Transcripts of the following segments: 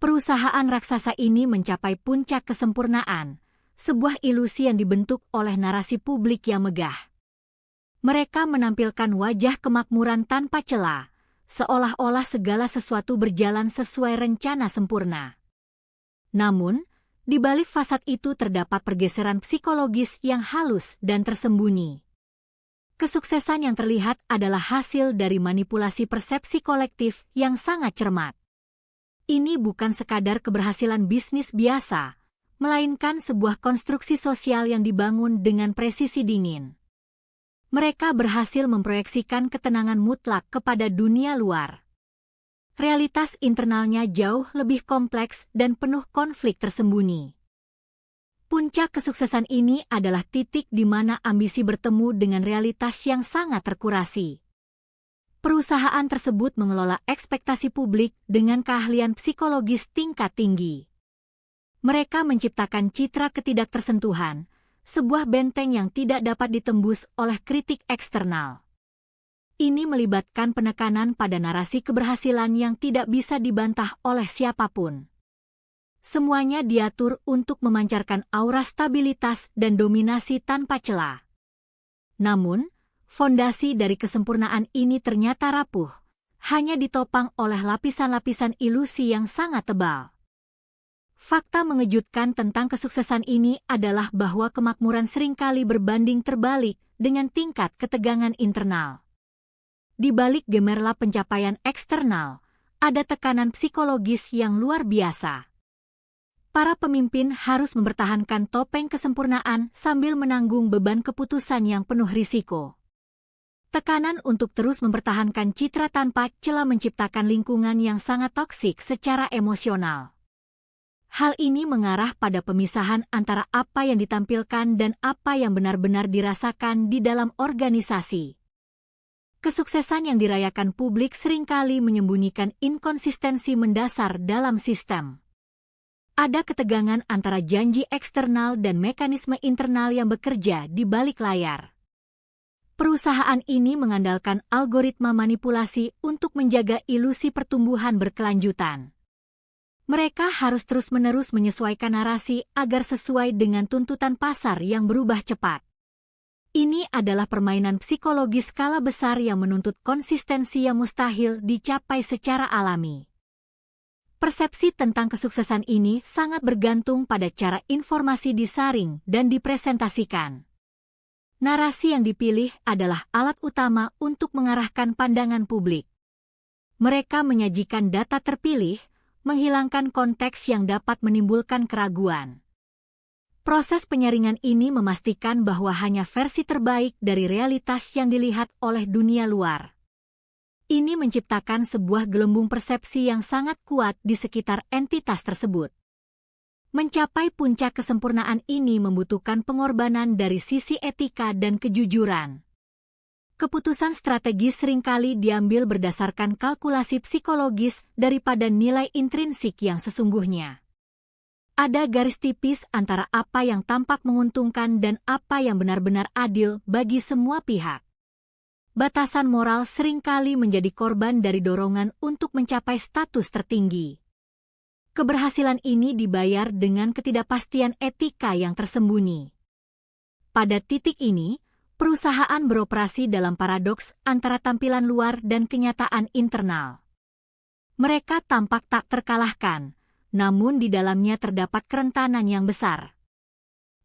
Perusahaan raksasa ini mencapai puncak kesempurnaan, sebuah ilusi yang dibentuk oleh narasi publik yang megah. Mereka menampilkan wajah kemakmuran tanpa celah, seolah-olah segala sesuatu berjalan sesuai rencana sempurna. Namun, di balik fasad itu terdapat pergeseran psikologis yang halus dan tersembunyi. Kesuksesan yang terlihat adalah hasil dari manipulasi persepsi kolektif yang sangat cermat. Ini bukan sekadar keberhasilan bisnis biasa, melainkan sebuah konstruksi sosial yang dibangun dengan presisi dingin. Mereka berhasil memproyeksikan ketenangan mutlak kepada dunia luar. Realitas internalnya jauh lebih kompleks dan penuh konflik tersembunyi. Puncak kesuksesan ini adalah titik di mana ambisi bertemu dengan realitas yang sangat terkurasi. Perusahaan tersebut mengelola ekspektasi publik dengan keahlian psikologis tingkat tinggi. Mereka menciptakan citra ketidaktersentuhan, sebuah benteng yang tidak dapat ditembus oleh kritik eksternal. Ini melibatkan penekanan pada narasi keberhasilan yang tidak bisa dibantah oleh siapapun. Semuanya diatur untuk memancarkan aura stabilitas dan dominasi tanpa celah. Namun, fondasi dari kesempurnaan ini ternyata rapuh, hanya ditopang oleh lapisan-lapisan ilusi yang sangat tebal. Fakta mengejutkan tentang kesuksesan ini adalah bahwa kemakmuran seringkali berbanding terbalik dengan tingkat ketegangan internal. Di balik gemerlap pencapaian eksternal, ada tekanan psikologis yang luar biasa. Para pemimpin harus mempertahankan topeng kesempurnaan sambil menanggung beban keputusan yang penuh risiko. Tekanan untuk terus mempertahankan citra tanpa celah menciptakan lingkungan yang sangat toksik secara emosional. Hal ini mengarah pada pemisahan antara apa yang ditampilkan dan apa yang benar-benar dirasakan di dalam organisasi. Kesuksesan yang dirayakan publik seringkali menyembunyikan inkonsistensi mendasar dalam sistem. Ada ketegangan antara janji eksternal dan mekanisme internal yang bekerja di balik layar. Perusahaan ini mengandalkan algoritma manipulasi untuk menjaga ilusi pertumbuhan berkelanjutan. Mereka harus terus-menerus menyesuaikan narasi agar sesuai dengan tuntutan pasar yang berubah cepat. Ini adalah permainan psikologis skala besar yang menuntut konsistensi yang mustahil dicapai secara alami. Persepsi tentang kesuksesan ini sangat bergantung pada cara informasi disaring dan dipresentasikan. Narasi yang dipilih adalah alat utama untuk mengarahkan pandangan publik. Mereka menyajikan data terpilih, menghilangkan konteks yang dapat menimbulkan keraguan. Proses penyaringan ini memastikan bahwa hanya versi terbaik dari realitas yang dilihat oleh dunia luar. Ini menciptakan sebuah gelembung persepsi yang sangat kuat di sekitar entitas tersebut. Mencapai puncak kesempurnaan ini membutuhkan pengorbanan dari sisi etika dan kejujuran. Keputusan strategis seringkali diambil berdasarkan kalkulasi psikologis daripada nilai intrinsik yang sesungguhnya. Ada garis tipis antara apa yang tampak menguntungkan dan apa yang benar-benar adil bagi semua pihak. Batasan moral seringkali menjadi korban dari dorongan untuk mencapai status tertinggi. Keberhasilan ini dibayar dengan ketidakpastian etika yang tersembunyi. Pada titik ini, perusahaan beroperasi dalam paradoks antara tampilan luar dan kenyataan internal. Mereka tampak tak terkalahkan, namun di dalamnya terdapat kerentanan yang besar.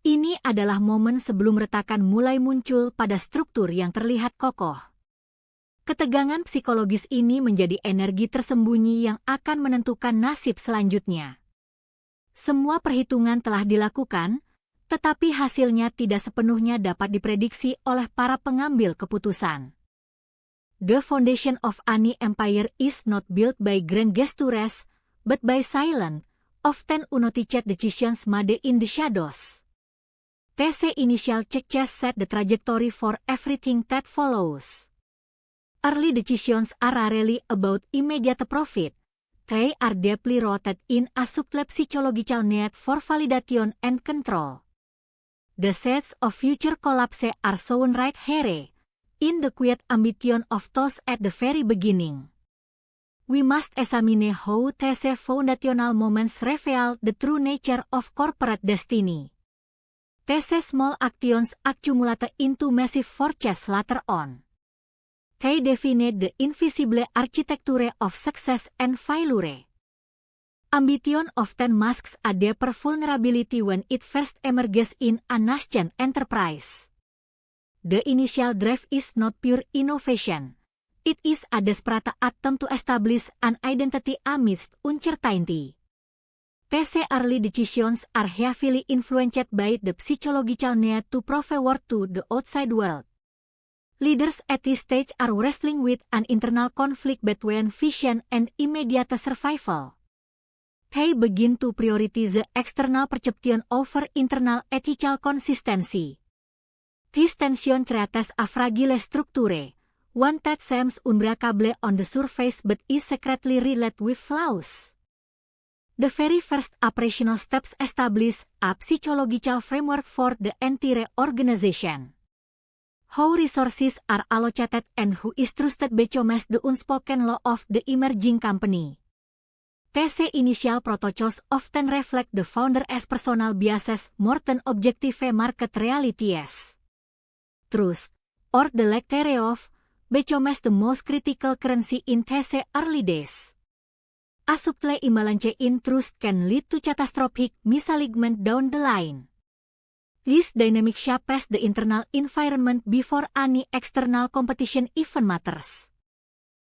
Ini adalah momen sebelum retakan mulai muncul pada struktur yang terlihat kokoh. Ketegangan psikologis ini menjadi energi tersembunyi yang akan menentukan nasib selanjutnya. Semua perhitungan telah dilakukan, tetapi hasilnya tidak sepenuhnya dapat diprediksi oleh para pengambil keputusan. The foundation of any empire is not built by grand gestures, but by silent, often unnoticed decisions made in the shadows. TC initial success set the trajectory for everything that follows. Early decisions are rarely about immediate profit. They are deeply rooted in a subtle psychological need for validation and control. The seeds of future collapse are sown right here, in the quiet ambition of those at the very beginning. We must examine how these foundational moments reveal the true nature of corporate destiny. These small actions accumulate into massive forces later on. They define the invisible architecture of success and failure. Ambition often masks a deeper vulnerability when it first emerges in a nascent enterprise. The initial drive is not pure innovation. It is a desperate attempt to establish an identity amidst uncertainty. These early decisions are heavily influenced by the psychological need to prove worth to the outside world. Leaders at this stage are wrestling with an internal conflict between vision and immediate survival. They begin to prioritize external perception over internal ethical consistency. This tension creates a fragile structure, one that seems unbreakable on the surface but is secretly riddled with flaws. The very first operational steps establish a psychological framework for the entire organization. How resources are allocated and who is trusted becomes the unspoken law of the emerging company. These initial prototypes often reflect the founder's personal biases more than objective market realities. Trust, or the lack thereof, becomes the most critical currency in these early days. A subtle imbalance in trust can lead to catastrophic misalignment down the line. This dynamic shapes the internal environment before any external competition even matters.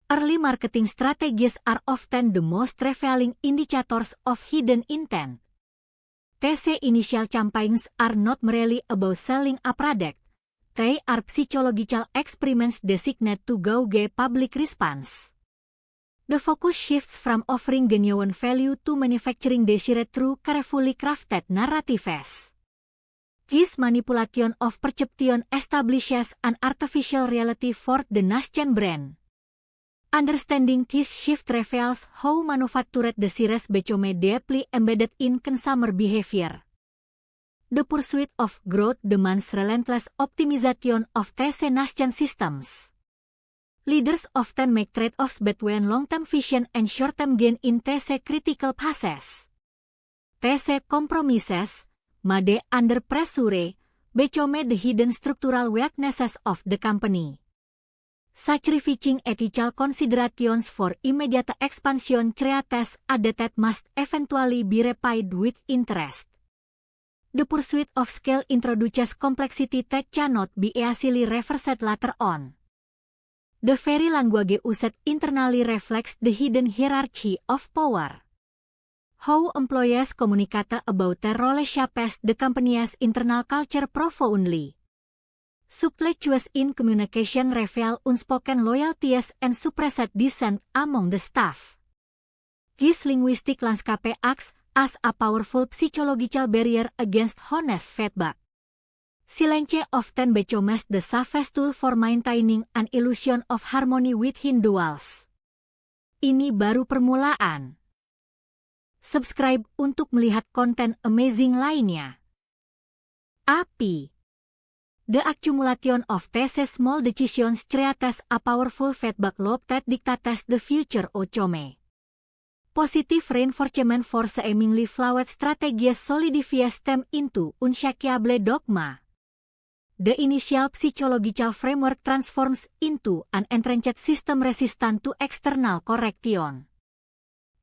Early marketing strategies are often the most revealing indicators of hidden intent. These initial campaigns are not merely about selling a product. They are psychological experiments designed to gauge public response. The focus shifts from offering genuine value to manufacturing desired through carefully crafted narratives. This manipulation of perception establishes an artificial reality for the nascent brand. Understanding this shift reveals how manufactured desires become deeply embedded in consumer behavior. The pursuit of growth demands relentless optimization of these nascent systems. Leaders often make trade-offs between long-term vision and short-term gain in these critical phases. These compromises, made under pressure, become the hidden structural weaknesses of the company. Sacrificing ethical considerations for immediate expansion creates a debt that must eventually be repaid with interest. The pursuit of scale introduces complexity that cannot be easily reversed later on. The very language used internally reflects the hidden hierarchy of power. How employees communicate about their role shapes the company's internal culture profoundly. Subtle choices in communication reveal unspoken loyalties and suppressed dissent among the staff. This linguistic landscape acts as a powerful psychological barrier against honest feedback. Silence often becomes the safest tool for maintaining an illusion of harmony within the walls. Ini baru permulaan. Subscribe untuk melihat konten amazing lainnya. API. The accumulation of these small decisions creates a powerful feedback loop that dictates the future outcome. Positive reinforcement for seemingly flawed strategies solidifies them into unshakable dogma. The initial psychological framework transforms into an entrenched system resistant to external correction.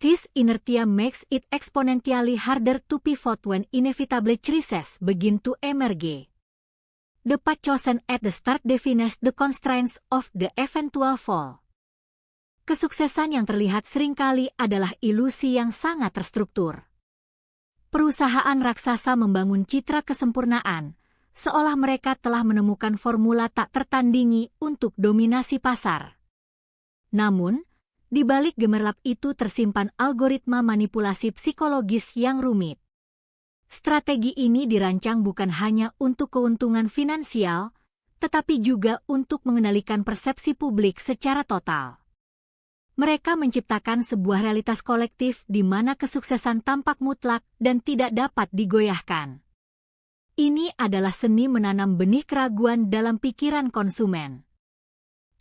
This inertia makes it exponentially harder to pivot when inevitable crises begin to emerge. The path chosen at the start defines the constraints of the eventual fall. Kesuksesan yang terlihat seringkali adalah ilusi yang sangat terstruktur. Perusahaan raksasa membangun citra kesempurnaan, seolah mereka telah menemukan formula tak tertandingi untuk dominasi pasar. Namun, di balik gemerlap itu tersimpan algoritma manipulasi psikologis yang rumit. Strategi ini dirancang bukan hanya untuk keuntungan finansial, tetapi juga untuk mengendalikan persepsi publik secara total. Mereka menciptakan sebuah realitas kolektif di mana kesuksesan tampak mutlak dan tidak dapat digoyahkan. Ini adalah seni menanam benih keraguan dalam pikiran konsumen.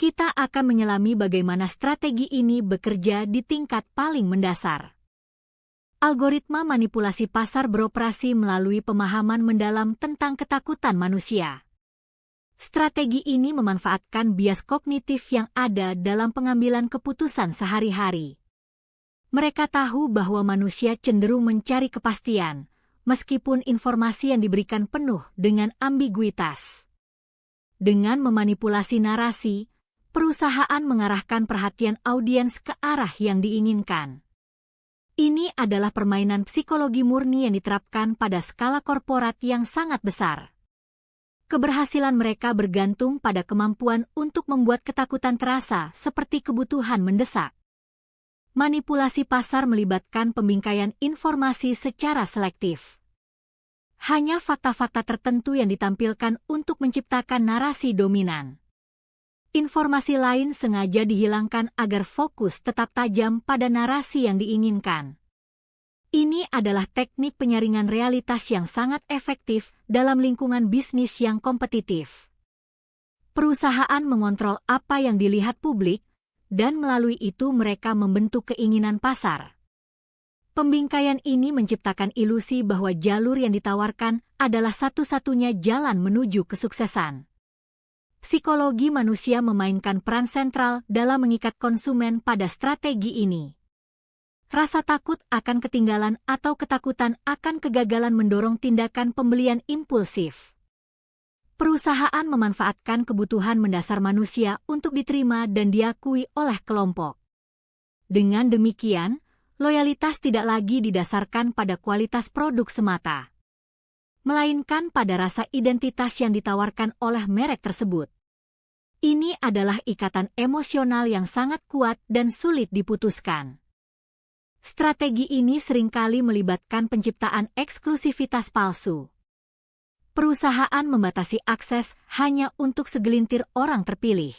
Kita akan menyelami bagaimana strategi ini bekerja di tingkat paling mendasar. Algoritma manipulasi pasar beroperasi melalui pemahaman mendalam tentang ketakutan manusia. Strategi ini memanfaatkan bias kognitif yang ada dalam pengambilan keputusan sehari-hari. Mereka tahu bahwa manusia cenderung mencari kepastian, meskipun informasi yang diberikan penuh dengan ambiguitas. Dengan memanipulasi narasi, perusahaan mengarahkan perhatian audiens ke arah yang diinginkan. Ini adalah permainan psikologi murni yang diterapkan pada skala korporat yang sangat besar. Keberhasilan mereka bergantung pada kemampuan untuk membuat ketakutan terasa seperti kebutuhan mendesak. Manipulasi pasar melibatkan pembingkaian informasi secara selektif. Hanya fakta-fakta tertentu yang ditampilkan untuk menciptakan narasi dominan. Informasi lain sengaja dihilangkan agar fokus tetap tajam pada narasi yang diinginkan. Ini adalah teknik penyaringan realitas yang sangat efektif dalam lingkungan bisnis yang kompetitif. Perusahaan mengontrol apa yang dilihat publik, dan melalui itu mereka membentuk keinginan pasar. Pembingkaian ini menciptakan ilusi bahwa jalur yang ditawarkan adalah satu-satunya jalan menuju kesuksesan. Psikologi manusia memainkan peran sentral dalam mengikat konsumen pada strategi ini. Rasa takut akan ketinggalan atau ketakutan akan kegagalan mendorong tindakan pembelian impulsif. Perusahaan memanfaatkan kebutuhan mendasar manusia untuk diterima dan diakui oleh kelompok. Dengan demikian, loyalitas tidak lagi didasarkan pada kualitas produk semata, melainkan pada rasa identitas yang ditawarkan oleh merek tersebut. Ini adalah ikatan emosional yang sangat kuat dan sulit diputuskan. Strategi ini seringkali melibatkan penciptaan eksklusivitas palsu. Perusahaan membatasi akses hanya untuk segelintir orang terpilih.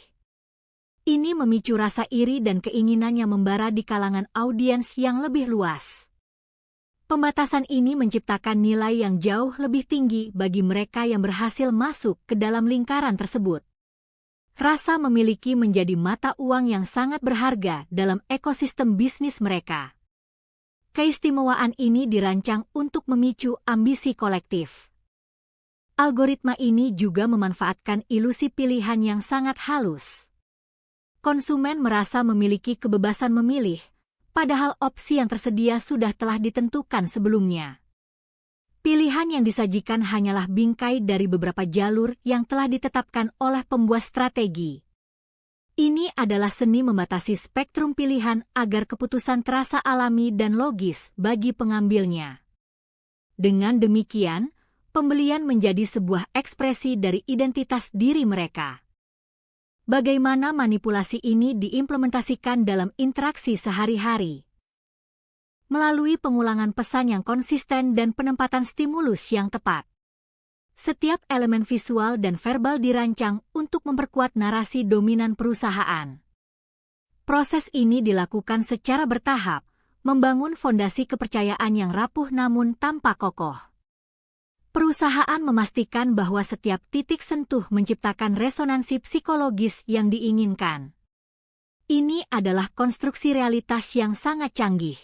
Ini memicu rasa iri dan keinginan yang membara di kalangan audiens yang lebih luas. Pembatasan ini menciptakan nilai yang jauh lebih tinggi bagi mereka yang berhasil masuk ke dalam lingkaran tersebut. Rasa memiliki menjadi mata uang yang sangat berharga dalam ekosistem bisnis mereka. Keistimewaan ini dirancang untuk memicu ambisi kolektif. Algoritma ini juga memanfaatkan ilusi pilihan yang sangat halus. Konsumen merasa memiliki kebebasan memilih, padahal opsi yang tersedia sudah telah ditentukan sebelumnya. Pilihan yang disajikan hanyalah bingkai dari beberapa jalur yang telah ditetapkan oleh pembuat strategi. Ini adalah seni membatasi spektrum pilihan agar keputusan terasa alami dan logis bagi pengambilnya. Dengan demikian, pembelian menjadi sebuah ekspresi dari identitas diri mereka. Bagaimana manipulasi ini diimplementasikan dalam interaksi sehari-hari? Melalui pengulangan pesan yang konsisten dan penempatan stimulus yang tepat. Setiap elemen visual dan verbal dirancang untuk memperkuat narasi dominan perusahaan. Proses ini dilakukan secara bertahap, membangun fondasi kepercayaan yang rapuh namun tampak kokoh. Perusahaan memastikan bahwa setiap titik sentuh menciptakan resonansi psikologis yang diinginkan. Ini adalah konstruksi realitas yang sangat canggih.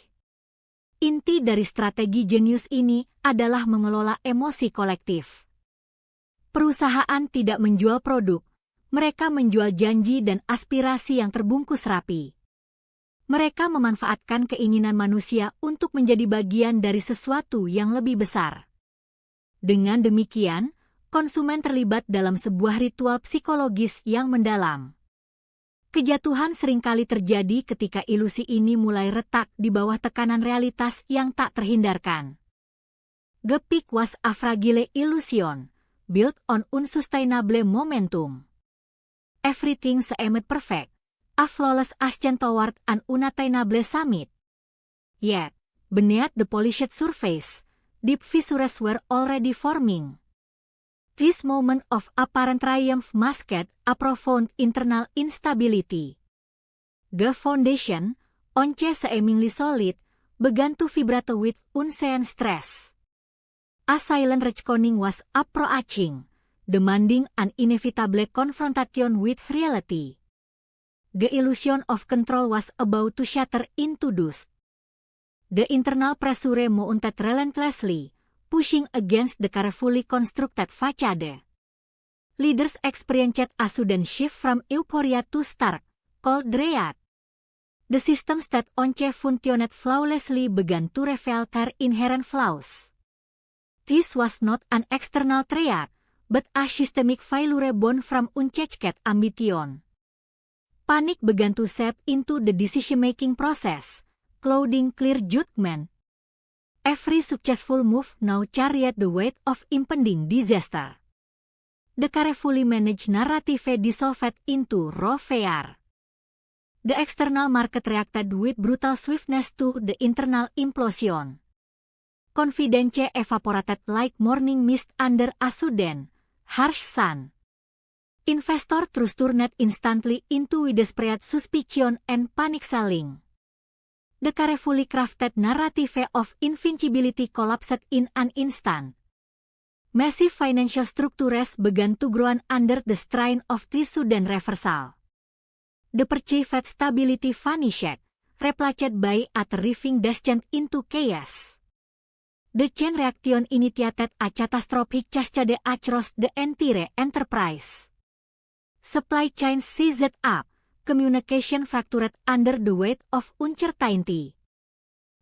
Inti dari strategi jenius ini adalah mengelola emosi kolektif. Perusahaan tidak menjual produk, mereka menjual janji dan aspirasi yang terbungkus rapi. Mereka memanfaatkan keinginan manusia untuk menjadi bagian dari sesuatu yang lebih besar. Dengan demikian, konsumen terlibat dalam sebuah ritual psikologis yang mendalam. Kejatuhan seringkali terjadi ketika ilusi ini mulai retak di bawah tekanan realitas yang tak terhindarkan. The peak was a fragile illusion, built on unsustainable momentum. Everything seemed perfect, a flawless ascent toward an unattainable summit. Yet, beneath the polished surface, deep fissures were already forming. This moment of apparent triumph masked a profound internal instability. The foundation, once seemingly solid, began to vibrate with unseen stress. A silent reckoning was approaching, demanding an inevitable confrontation with reality. The illusion of control was about to shatter into dust. The internal pressure mounted relentlessly, pushing against the carefully constructed facade. Leaders experienced a sudden shift from euphoria to stark, cold dread. The systems that once functioned flawlessly began to reveal their inherent flaws. This was not an external threat, but a systemic failure born from unchecked ambition. Panic began to seep into the decision-making process, clouding clear judgment. Every successful move now carried the weight of impending disaster. The carefully managed narrative dissolved into raw fear. The external market reacted with brutal swiftness to the internal implosion. Confidence evaporated like morning mist under a sudden, harsh sun. Investor trust turned instantly into desperate suspicion and panic selling. The carefully crafted narrative of invincibility collapsed in an instant. Massive financial structures began to groan under the strain of this sudden reversal. The perceived stability vanished, replaced by a terrifying descent into chaos. The chain reaction initiated a catastrophic cascade across the entire enterprise. Supply chains seized up, communication fractured under the weight of uncertainty.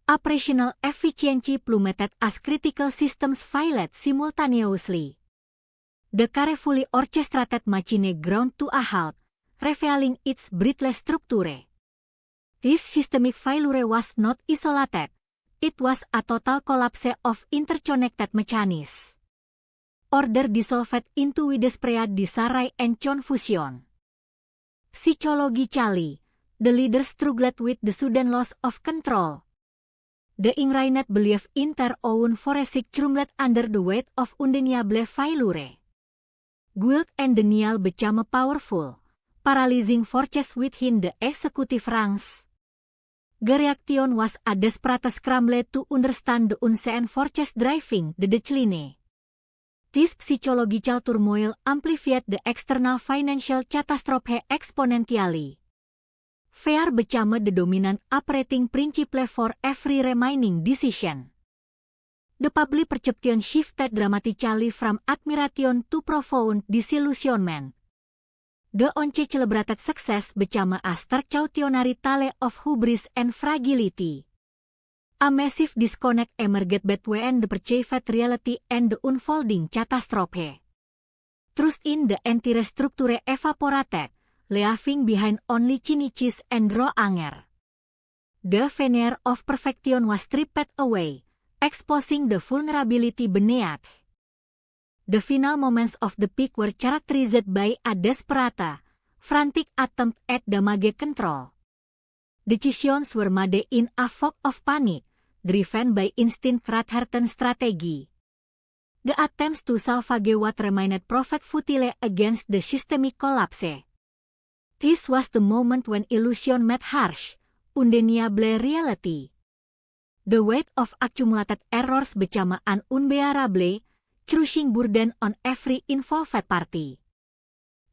Operational efficiency plummeted as critical systems failed simultaneously. The carefully orchestrated machine ground to a halt, revealing its breathless structure. This systemic failure was not isolated. It was a total collapse of interconnected mechanisms. Order dissolved into widespread disarray and confusion. Psychologically, the leaders struggled with the sudden loss of control. The ingrained belief in their own forensic crumbled under the weight of undeniable failure. Guilt and denial became powerful, paralyzing forces within the executive ranks. The reaction was a desperate scramble to understand the unseen forces driving the decline. This psychological turmoil amplified the external financial catastrophe exponentially. Fear became the dominant operating principle for every remaining decision. The public perception shifted dramatically from admiration to profound disillusionment. The once celebrated success became a stark cautionary tale of hubris and fragility. A massive disconnect emerged between the perceived reality and the unfolding catastrophe. Trust in the entire structure evaporated, leaving behind only cynicism and raw anger. The veneer of perfection was stripped away, exposing the vulnerability beneath. The final moments of the peak were characterized by a desperate, frantic attempt at damage control. Decisions were made in a fog of panic, driven by instinct rather than strategy. The attempts to salvage what remained proved futile against the systemic collapse. This was the moment when illusion met harsh, undeniable reality. The weight of accumulated errors became an unbearable, crushing burden on every involved party.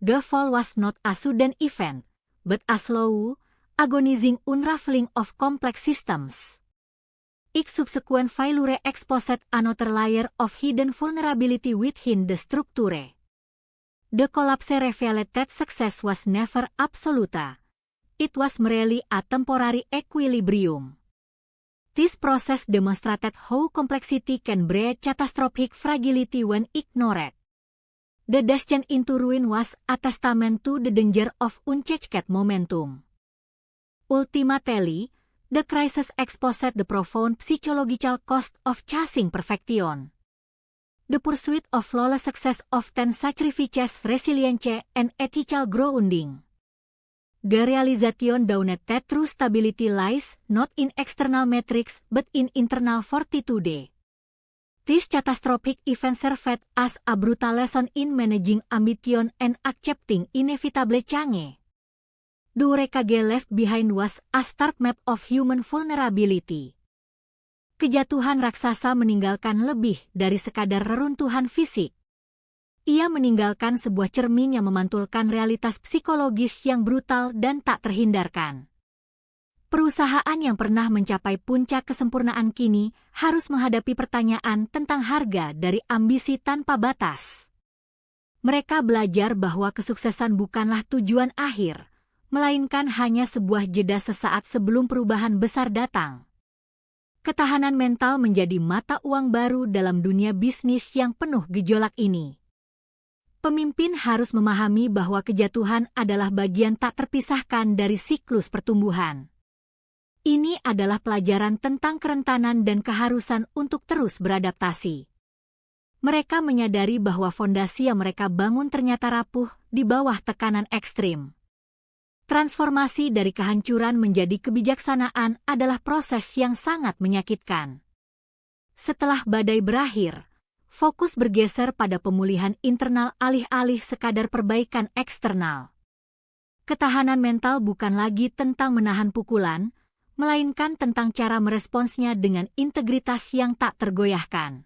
The fall was not a sudden event, but a slow, agonizing unraveling of complex systems. Its subsequent failure exposed another layer of hidden vulnerability within the structure. The collapse revealed that success was never absolute. It was merely a temporary equilibrium. This process demonstrated how complexity can breed catastrophic fragility when ignored. The descent into ruin was a testament to the danger of unchecked momentum. Ultimately, the crisis exposed the profound psychological cost of chasing perfection. The pursuit of flawless success often sacrifices resilience and ethical grounding. The realization dawned that true stability lies not in external metrics but in internal fortitude. This catastrophic event served as a brutal lesson in managing ambition and accepting inevitable change. The wreckage left behind was a stark map of human vulnerability. Kejatuhan raksasa meninggalkan lebih dari sekadar reruntuhan fisik. Ia meninggalkan sebuah cermin yang memantulkan realitas psikologis yang brutal dan tak terhindarkan. Perusahaan yang pernah mencapai puncak kesempurnaan kini harus menghadapi pertanyaan tentang harga dari ambisi tanpa batas. Mereka belajar bahwa kesuksesan bukanlah tujuan akhir, melainkan hanya sebuah jeda sesaat sebelum perubahan besar datang. Ketahanan mental menjadi mata uang baru dalam dunia bisnis yang penuh gejolak ini. Pemimpin harus memahami bahwa kejatuhan adalah bagian tak terpisahkan dari siklus pertumbuhan. Ini adalah pelajaran tentang kerentanan dan keharusan untuk terus beradaptasi. Mereka menyadari bahwa fondasi yang mereka bangun ternyata rapuh di bawah tekanan ekstrim. Transformasi dari kehancuran menjadi kebijaksanaan adalah proses yang sangat menyakitkan. Setelah badai berakhir, fokus bergeser pada pemulihan internal alih-alih sekadar perbaikan eksternal. Ketahanan mental bukan lagi tentang menahan pukulan, melainkan tentang cara meresponsnya dengan integritas yang tak tergoyahkan.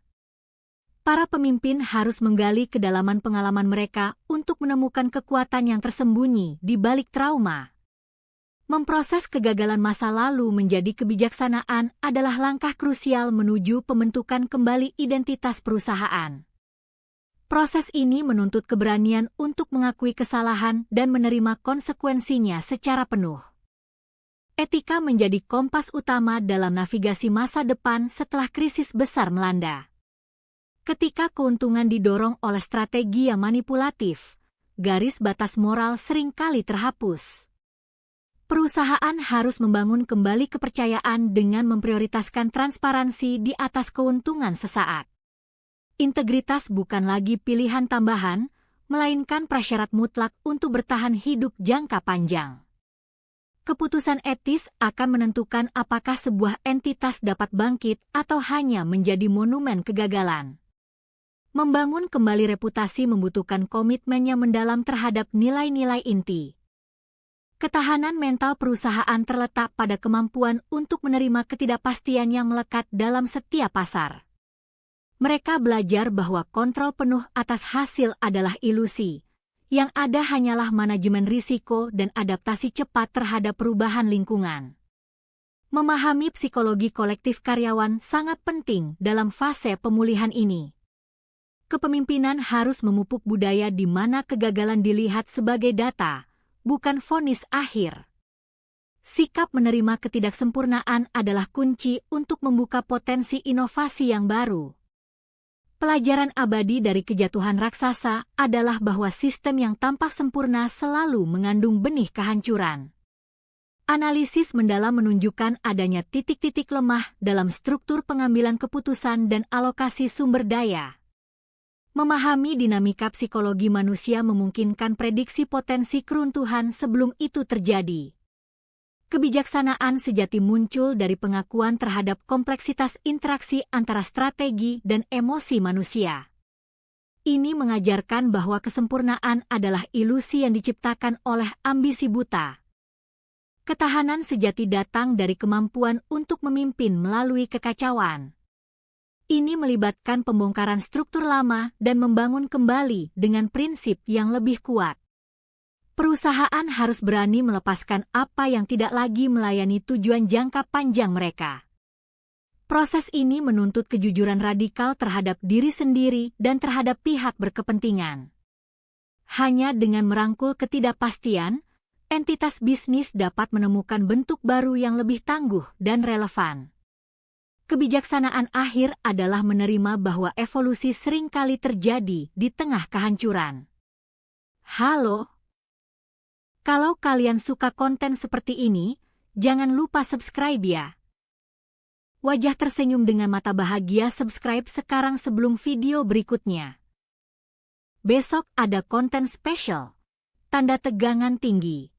Para pemimpin harus menggali kedalaman pengalaman mereka untuk menemukan kekuatan yang tersembunyi di balik trauma. Memproses kegagalan masa lalu menjadi kebijaksanaan adalah langkah krusial menuju pembentukan kembali identitas perusahaan. Proses ini menuntut keberanian untuk mengakui kesalahan dan menerima konsekuensinya secara penuh. Etika menjadi kompas utama dalam navigasi masa depan setelah krisis besar melanda. Ketika keuntungan didorong oleh strategi yang manipulatif, garis batas moral seringkali terhapus. Perusahaan harus membangun kembali kepercayaan dengan memprioritaskan transparansi di atas keuntungan sesaat. Integritas bukan lagi pilihan tambahan, melainkan prasyarat mutlak untuk bertahan hidup jangka panjang. Keputusan etis akan menentukan apakah sebuah entitas dapat bangkit atau hanya menjadi monumen kegagalan. Membangun kembali reputasi membutuhkan komitmen yang mendalam terhadap nilai-nilai inti. Ketahanan mental perusahaan terletak pada kemampuan untuk menerima ketidakpastian yang melekat dalam setiap pasar. Mereka belajar bahwa kontrol penuh atas hasil adalah ilusi. Yang ada hanyalah manajemen risiko dan adaptasi cepat terhadap perubahan lingkungan. Memahami psikologi kolektif karyawan sangat penting dalam fase pemulihan ini. Kepemimpinan harus memupuk budaya di mana kegagalan dilihat sebagai data, bukan vonis akhir. Sikap menerima ketidaksempurnaan adalah kunci untuk membuka potensi inovasi yang baru. Pelajaran abadi dari kejatuhan raksasa adalah bahwa sistem yang tampak sempurna selalu mengandung benih kehancuran. Analisis mendalam menunjukkan adanya titik-titik lemah dalam struktur pengambilan keputusan dan alokasi sumber daya. Memahami dinamika psikologi manusia memungkinkan prediksi potensi keruntuhan sebelum itu terjadi. Kebijaksanaan sejati muncul dari pengakuan terhadap kompleksitas interaksi antara strategi dan emosi manusia. Ini mengajarkan bahwa kesempurnaan adalah ilusi yang diciptakan oleh ambisi buta. Ketahanan sejati datang dari kemampuan untuk memimpin melalui kekacauan. Ini melibatkan pembongkaran struktur lama dan membangun kembali dengan prinsip yang lebih kuat. Perusahaan harus berani melepaskan apa yang tidak lagi melayani tujuan jangka panjang mereka. Proses ini menuntut kejujuran radikal terhadap diri sendiri dan terhadap pihak berkepentingan. Hanya dengan merangkul ketidakpastian, entitas bisnis dapat menemukan bentuk baru yang lebih tangguh dan relevan. Kebijaksanaan akhir adalah menerima bahwa evolusi seringkali terjadi di tengah kehancuran. Halo! Kalau kalian suka konten seperti ini, jangan lupa subscribe ya. Wajah tersenyum dengan mata bahagia subscribe sekarang sebelum video berikutnya. Besok ada konten spesial. Tanda tegangan tinggi.